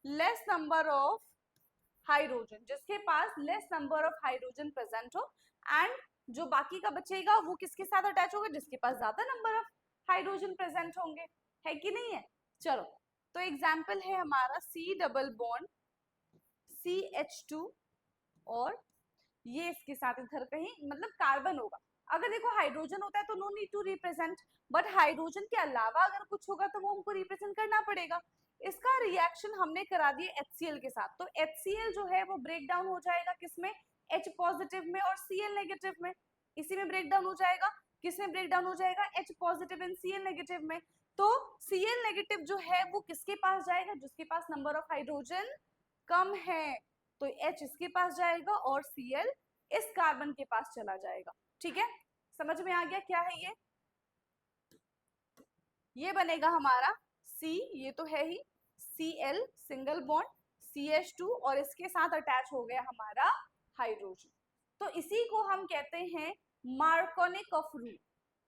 less number of hydrogen, जिसके पास less number of hydrogen present हो, एंड जो बाकी का बचेगा वो किसके साथ अटैच होगा, जिसके पास ज्यादा नंबर ऑफ हाइड्रोजन प्रेजेंट होंगे, है कि नहीं है। चलो, तो एग्जाम्पल है हमारा C डबल बॉन्ड CH2, और ये इसके साथ इधर कहीं मतलब कार्बन होगा। अगर देखो हाइड्रोजन होता है तो no need to represent, but hydrogen के अलावा अगर कुछ होगा तो वो हमको रिप्रेजेंट करना पड़ेगा। इसका रिएक्शन हमने करा दिया HCl के साथ, तो HCl जो है वो ब्रेक डाउन हो जाएगा किसमें, H पॉजिटिव में और Cl नेगेटिव में, इसी में ब्रेक डाउन हो जाएगा। किसमें ब्रेक डाउन हो जाएगा, H positive and Cl negative में। तो Cl नेगेटिव जो है वो किसके पास जाएगा, जिसके पास नंबर ऑफ हाइड्रोजन कम है, तो H इसके पास जाएगा और Cl इस कार्बन के पास चला जाएगा। ठीक है, समझ में आ गया क्या है ये बनेगा हमारा C, ये तो है ही, Cl सिंगल बॉन्ड CH2 और इसके साथ अटैच हो गया हमारा हाइड्रोजन। तो इसी को हम कहते हैं मार्कोनिक ऑफ रूल।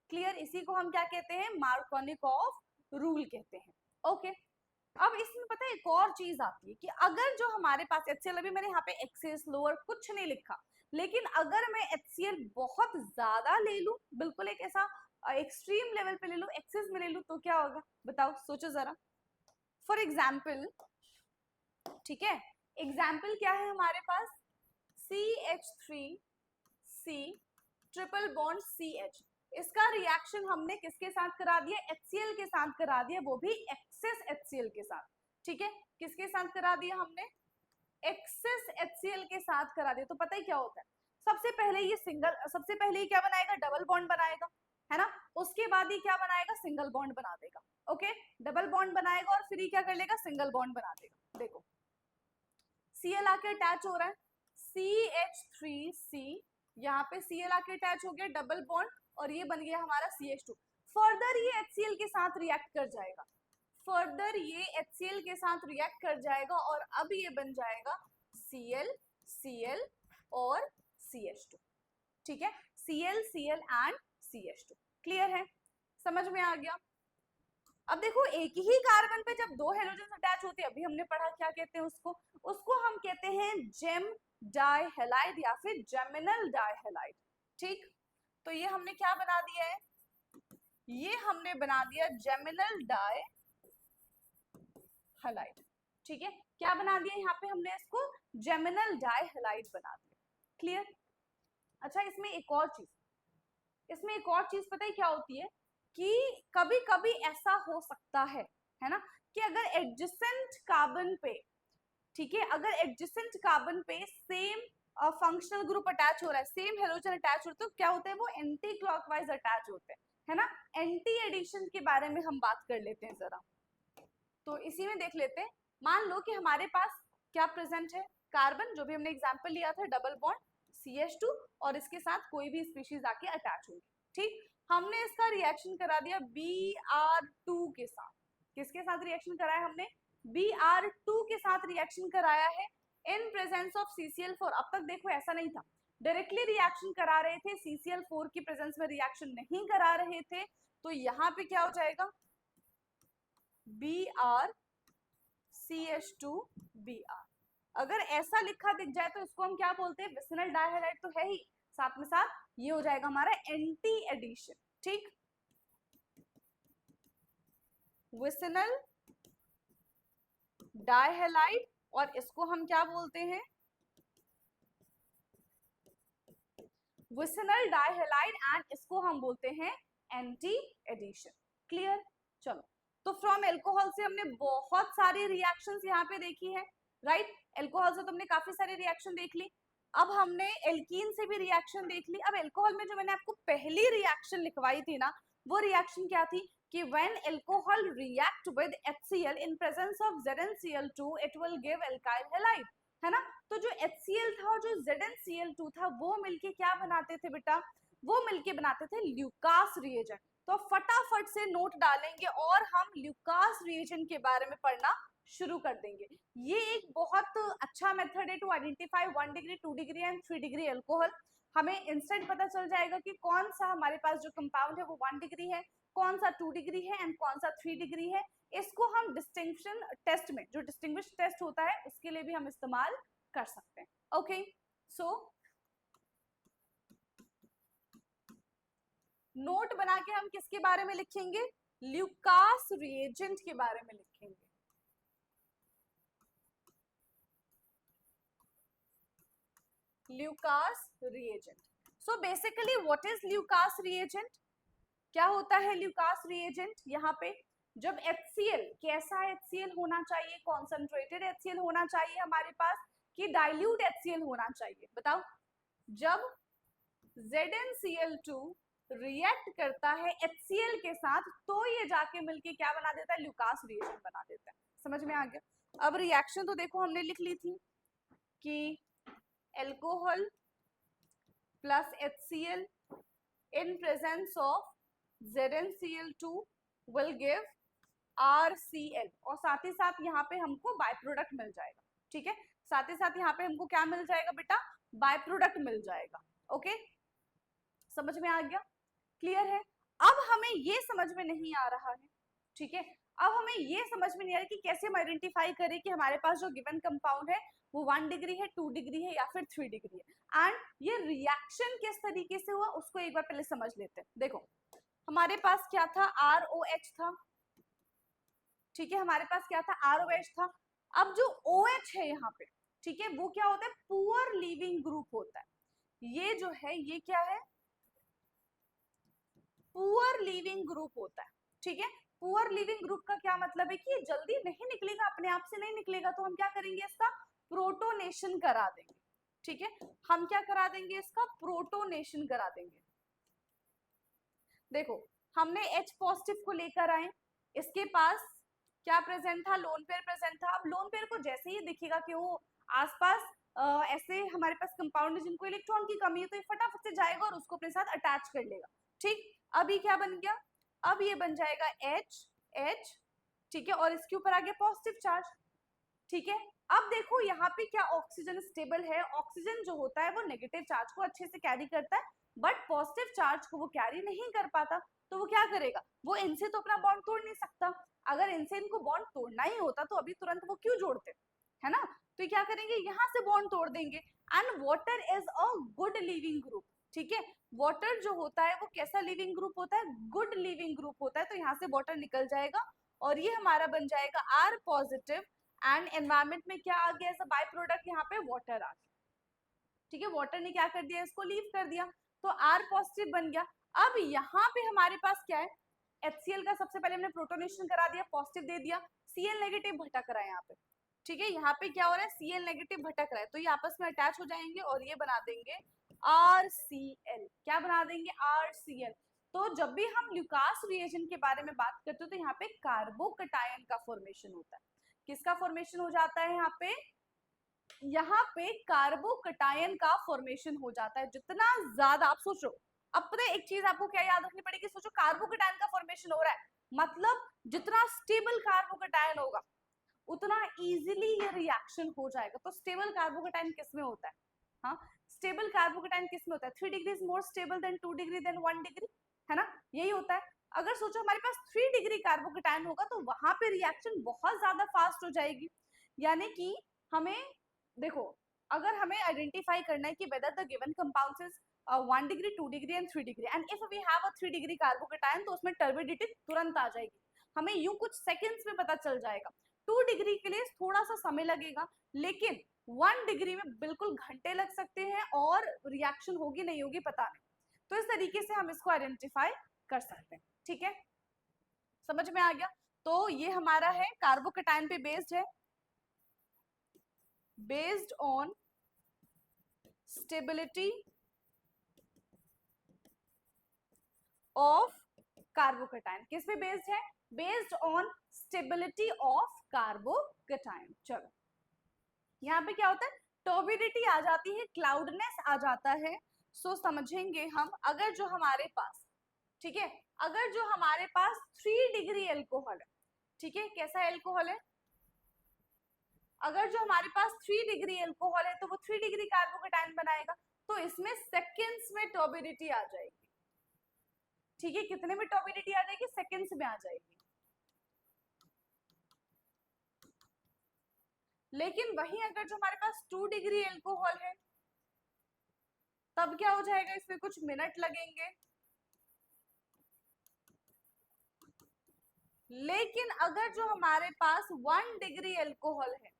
क्लियर, इसी को हम क्या कहते हैं, मार्कोनिक ऑफ रूल कहते हैं। ओके, अब इसमें पता है एक और चीज आती है कि अगर जो हमारे पास HCl, अभी मैंने यहाँ पे एक्सेस लोअर कुछ नहीं लिखा, लेकिन अगर मैं HCl बहुत ज्यादा ले लूं, बिल्कुल एक ऐसा एक्सट्रीम लेवल पे ले लूं, एक्सेस में ले लूं, तो क्या होगा बताओ, सोचो जरा। फॉर एग्जाम्पल, ठीक है, एग्जाम्पल क्या है हमारे पास, CH3C ट्रिपल बॉन्ड CH, इसका रिएक्शन हमने किसके साथ करा दिया, HCl के साथ करा दिया, वो भी एक्सेस HCl के साथ, ठीक है। किसके साथ करा दिया हमने, एक्सेस HCl के साथ करा दिया। तो पता ही क्या होता है, सबसे पहले ये सबसे पहले ये क्या बनाएगा, डबल बॉन्ड बनाएगा, है ना। उसके बाद ये क्या बनाएगा, सिंगल बॉन्ड बना देगा। ओके, डबल बॉन्ड बनाएगा और फिर ये क्या कर लेगा, सिंगल बॉन्ड बना देगा। देखो Cl आके अटैच हो रहा है, CH3C, यहाँ पे Cl आके अटैच हो गया, डबल बॉन्ड, और ये बन गया हमारा CH2। फर्दर ये HCl के साथ रिएक्ट कर जाएगा, फर्दर ये HCl के साथ रिएक्ट कर जाएगा और अब ये बन जाएगा Cl, Cl और CH2, ठीक है। Cl, Cl and CH2, clear है, समझ में आ गया। अब देखो एक ही कार्बन पे जब दो हेलोजन अटैच होते हैं, अभी हमने पढ़ा क्या कहते हैं उसको हम कहते हैं जेम डाइहैलाइड या फिर जेमिनल डाइहैलाइड, ठीक। तो ये हमने क्या बना दिया है, ये हमने बना दिया जेमिनल डाइहैलाइड, ठीक है। क्या बना दिया यहाँ पे हमने इसको, जेमिनल डाइहैलाइड बना दिया, क्लियर। अच्छा इसमें एक और चीज पता है क्या होती है, कि कभी कभी ऐसा हो सकता है ना, कि अगर एडजेसेंट कार्बन पे, ठीक है, अगर एडजेसेंट कार्बन पे सेम फंक्शनल ग्रुप अटैच हो रहा है, सेम हेलोजन अटैच हो रहा है, तो क्या होता है, वो एंटी क्लॉकवाइज अटैच होते हैं, है ना। एंटी एडिशन के बारे में हम बात कर लेते हैं जरा, तो इसी में देख लेते हैं। मान लो कि हमारे पास क्या प्रेजेंट है, कार्बन, जो भी हमने एग्जांपल लिया था, डबल बॉन्ड CH2, और इसके साथ कोई भी स्पीशीज आके अटैच होगी, ठीक। हमने इसका रिएक्शन करा दिया Br2 के साथ, किसके साथ रिएक्शन कराया हमने, Br2 के साथ रिएक्शन कराया है इन प्रेजेंस ऑफ CCl4। अब तक देखो ऐसा नहीं था, डायरेक्टली रिएक्शन करा रहे थे, CCl4 की प्रेजेंस में रिएक्शन नहीं करा रहे थे, तो यहाँ पे क्या हो जाएगा, Br CH2Br। अगर ऐसा लिखा दिख जाए तो इसको हम क्या बोलते हैं, विसिनल डाइहैलाइड तो है ही, साथ में साथ ये हो जाएगा हमारा एंटी एडिशन, ठीक। विसिनल डाइहैलाइड, और इसको हम क्या बोलते हैं, विसिनल डाइहैलाइड, एंड इसको हम बोलते हैं एंटी एडिशन, क्लियर। चलो, तो फ्रॉम एल्कोहल से हमने बहुत सारी रिएक्शंस यहाँ पे देखी है, राइट। एल्कोहल से तुमने काफी सारी रिएक्शन देख ली, अब हमने एल्कीन से भी रिएक्शन देख ली। अब एल्कोहल में जो मैंने आपको पहली रिएक्शन लिखवाई थी ना, वो रिएक्शन क्या थी, कि when alcohol react with HCl in presence of ZnCl2 it will give alkyl halide, है ना। तो जो HCl था और जो ZnCl2 था, वो मिलके क्या बनाते थे बेटा, वो मिलके बनाते थे ल्यूकास रिएजेंट। तो फटाफट से नोट डालेंगे और हम ल्यूकास रिएजेंट के बारे में पढ़ना शुरू कर देंगे। ये एक बहुत अच्छा मेथड है to identify 1 degree 2 degree and 3 degree alcohol. हमें इंस्टेंट पता चल जाएगा कि कौन सा हमारे पास जो कंपाउंड है वो 1 डिग्री है, कौन सा 2 डिग्री है एंड कौन सा 3 डिग्री है। इसको हम डिस्टिंक्शन टेस्ट में, जो डिस्टिंग्विश टेस्ट होता है, उसके लिए भी हम इस्तेमाल कर सकते हैं। ओके, सो नोट बना के हम किसके बारे में लिखेंगे, ल्यूकास रिएजेंट के बारे में लिखेंगे। Lucas reagent. So basically what is Lucas reagent, क्या होता है ल्यूकास रिएजेंट। यहाँ पे जब HCl, कैसा HCl होना चाहिए, कॉन्सेंट्रेटेड HCl होना चाहिए हमारे पास, कि डाइल्यूट HCl होना चाहिए, बताओ। जब ZnCl2 रिएक्ट करता है HCl के साथ, तो ये जाके मिलके क्या बना देता है, ल्यूकास रिएजेंट बना देता है। समझ में आ गया। अब रिएक्शन तो देखो हमने लिख ली थी कि alcohol plus HCl in presence of ZnCl2 will give RCl, और साथ ही साथ यहाँ पे हमको बाय प्रोडक्ट मिल जाएगा, ठीक है। साथ ही साथ यहाँ पे हमको क्या मिल जाएगा बेटा, बाय प्रोडक्ट मिल जाएगा। ओके, समझ में आ गया, क्लियर है। अब हमें ये समझ में नहीं आ रहा है, ठीक है, अब हमें ये समझ में नहीं आ रहा कि कैसे हम आइडेंटिफाई करें कि हमारे पास जो गिवन कंपाउंड है वो 1 डिग्री है, 2 डिग्री है या फिर 3 डिग्री है। एंड ये रिएक्शन किस तरीके से हुआ उसको एक बार पहले समझ लेते हैं। देखो हमारे पास क्या था, ROH था, ठीक है, हमारे पास क्या था, ROH था। अब जो OH है यहाँ पे, ठीक है, वो क्या होता है, पुअर लीविंग ग्रुप होता है। ये जो है ये क्या है, पुअर लीविंग ग्रुप होता है, ठीक है। पुअर लीविंग ग्रुप का क्या मतलब है कि ये जल्दी नहीं निकलेगा, अपने आप से नहीं निकलेगा, तो हम क्या करेंगे, इसका प्रोटोनेशन करा देंगे, ठीक है। हम क्या करा देंगे, इसका प्रोटोनेशन करा देंगे। देखो हमने H पॉजिटिव को लेकर आए, इसके पास क्या प्रेजेंट था, लोन पेयर प्रेजेंट था। अब लोन पेयर को जैसे ही दिखेगा कि वो आसपास ऐसे हमारे पास कंपाउंड है जिनको इलेक्ट्रॉन की कमी है, तो ये फटाफट से जाएगा और उसको अपने साथ अटैच कर लेगा, ठीक। अभी क्या बन गया, अब ये बन जाएगा H H, ठीक है, और इसके ऊपर आ गया पॉजिटिव चार्ज, ठीक है। अब देखो यहाँ पे क्या ऑक्सीजन स्टेबल है, ऑक्सीजन जो होता है वो नेगेटिव चार्ज को अच्छे से कैरी करता है, बट पॉजिटिव चार्ज को वो कैरी नहीं कर पाता, तो वो क्या करेगा, वो इनसे तो अपना बॉन्ड तोड़ नहीं सकता। अगर इनसे इनको बॉन्ड तोड़ना ही होता तो अभी तुरंत वो क्यों जोड़ते, है ना। तो ये क्या करेंगे, यहाँ से बॉन्ड तोड़ देंगे। And water is a good leaving group, ठीक है। वाटर जो होता है वो कैसा लिविंग ग्रुप होता है, गुड लिविंग ग्रुप होता है, तो यहाँ से वाटर निकल जाएगा और ये हमारा बन जाएगा R पॉजिटिव। एंड एनवायरमेंट में क्या आ गया, एज अ बाय प्रोडक्ट यहाँ पे वाटर आ गया, ठीक है। वाटर ने क्या कर दिया, इसको लीव कर दिया, तो R पॉजिटिव बन गया। अब यहाँ पे हमारे पास क्या है, HCl का सबसे पहले हमने प्रोटोनेशन करा दिया, पॉजिटिव दे दिया, Cl नेगेटिव भटक रहा है यहाँ पे, ठीक है। यहाँ पे क्या हो रहा है, Cl नेगेटिव भटक रहा है, तो ये आपस में अटैच हो जाएंगे और ये बना देंगे RCl। क्या बना देंगे, RCl। तो जब भी हम ल्यूकास रिएजेंट के बारे में बात करते हो तो यहाँ पे कार्बोकटायन का फॉर्मेशन होता है। किसका फॉर्मेशन हो जाता है, यहाँ पे कार्बोकटायन का फॉर्मेशन हो जाता है। जितना ज्यादा आप सोचो, अब पता है एक चीज आपको क्या याद रखनी पड़ेगी, सोचो कार्बोकटायन का फॉर्मेशन हो रहा है, मतलब जितना स्टेबल कार्बोकटायन होगा उतना इजीली ये रिएक्शन हो जाएगा। तो स्टेबल कार्बोकटायन किसमें होता है, हाँ, स्टेबल कार्बोकटायन किसमें होता है, 3 degree is more stable than 2 degree than 1 degree, है ना, यही होता है। अगर सोचो हमारे पास 3 डिग्री कार्बोकटायन होगा तो वहां पे रिएक्शन बहुत ज्यादा फास्ट हो जाएगी। यानी कि हमें देखो, अगर हमें आइडेंटिफाई करना है कि whether the given compound is 1 degree 2 degree and 3 degree, and if we have a 3 degree carbocation, तो उसमें टर्बिडिटी तुरंत आ जाएगी, हमें यूं कुछ सेकंड्स में पता चल जाएगा। 2 डिग्री के लिए थोड़ा सा समय लगेगा, लेकिन 1 डिग्री में बिल्कुल घंटे लग सकते हैं और रिएक्शन होगी नहीं होगी पता नहीं। तो इस तरीके से हम इसको आइडेंटिफाई कर सकते हैं, ठीक है, समझ में आ गया। तो ये हमारा है कार्बोकटायन पे बेस्ड है, based on stability of carbocation. किस पे बेस्ड है, based on stability of carbocation. चलो यहाँ पे क्या होता है, टर्बिडिटी आ जाती है, क्लाउडनेस आ जाता है। सो समझेंगे हम, अगर जो हमारे पास, ठीक है, अगर जो हमारे पास 3 डिग्री एल्कोहल है, ठीक है, कैसा एल्कोहल है, अगर जो हमारे पास 3 डिग्री एल्कोहल है तो वो 3 डिग्री कार्बोकटायन बनाएगा, तो इसमें सेकेंड्स में टर्बिडिटी आ जाएगी, ठीक है। कितने में टर्बिडिटी आ जाएगी, सेकेंड्स में आ जाएगी। लेकिन वही अगर जो हमारे पास 2 डिग्री एल्कोहल है तब क्या हो जाएगा, इसमें कुछ मिनट लगेंगे। लेकिन अगर जो हमारे पास 1 डिग्री एल्कोहल है,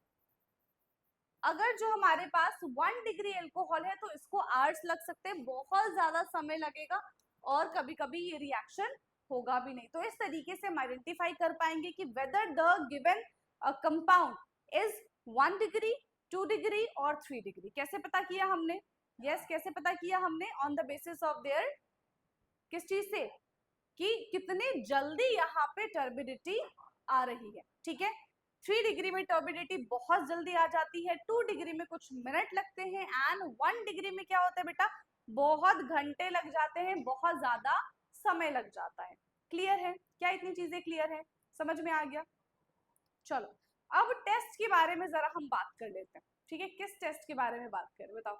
अगर जो हमारे पास 1 डिग्री एल्कोहल है तो इसको आवर्स लग सकते हैं, बहुत ज्यादा समय लगेगा और कभी कभी ये रिएक्शन होगा भी नहीं। तो इस तरीके से हम आइडेंटिफाई कर पाएंगे कि whether the given compound is 1 degree 2 degree और 3 डिग्री। कैसे पता किया हमने, यस कैसे पता किया हमने, on the basis of their, किस चीज से, कि कितने जल्दी यहाँ पे टर्बिडिटी आ रही है, ठीक है। 3 डिग्री में टर्बिडिटी बहुत जल्दी आ जाती है, 2 डिग्री में कुछ मिनट लगते हैं, एंड 1 डिग्री में क्या होता है बेटा, बहुत घंटे लग जाते हैं, बहुत ज्यादा समय लग जाता है। क्लियर है, क्या इतनी चीजें क्लियर है, समझ में आ गया। चलो अब टेस्ट के बारे में जरा हम बात कर लेते हैं, ठीक है, किस टेस्ट के बारे में बात करें बताओ।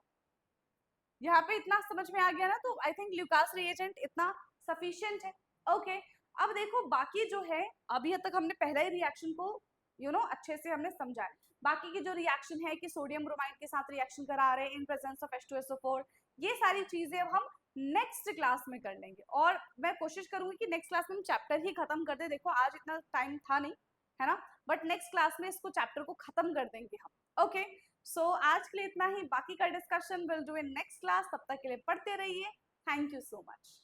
यहाँ पे इतना समझ में आ गया ना, तो आई थिंक ल्यूकास रिएजेंट इतना सफिशिएंट है। ओके अब देखो बाकी जो है, अभी तक हमने पहला ही रिएक्शन को अच्छे से हमने समझा है। बाकी की जो रिएक्शन है कि सोडियम ब्रोमाइड के साथ रिएक्शन करा रहे हैं इन प्रेजेंस ऑफ H2SO4, ये सारी चीजें अब हम नेक्स्ट क्लास में कर लेंगे, और मैं कोशिश करूंगी कि नेक्स्ट क्लास में हम चैप्टर ही खत्म कर दे। देखो आज इतना टाइम था नहीं, है ना, बट नेक्स्ट क्लास में इसको चैप्टर को खत्म कर देंगे हम। ओके सो आज के लिए इतना ही, बाकी का discussion will do in next class. तब तक के लिए पढ़ते रहिए। Thank you so much.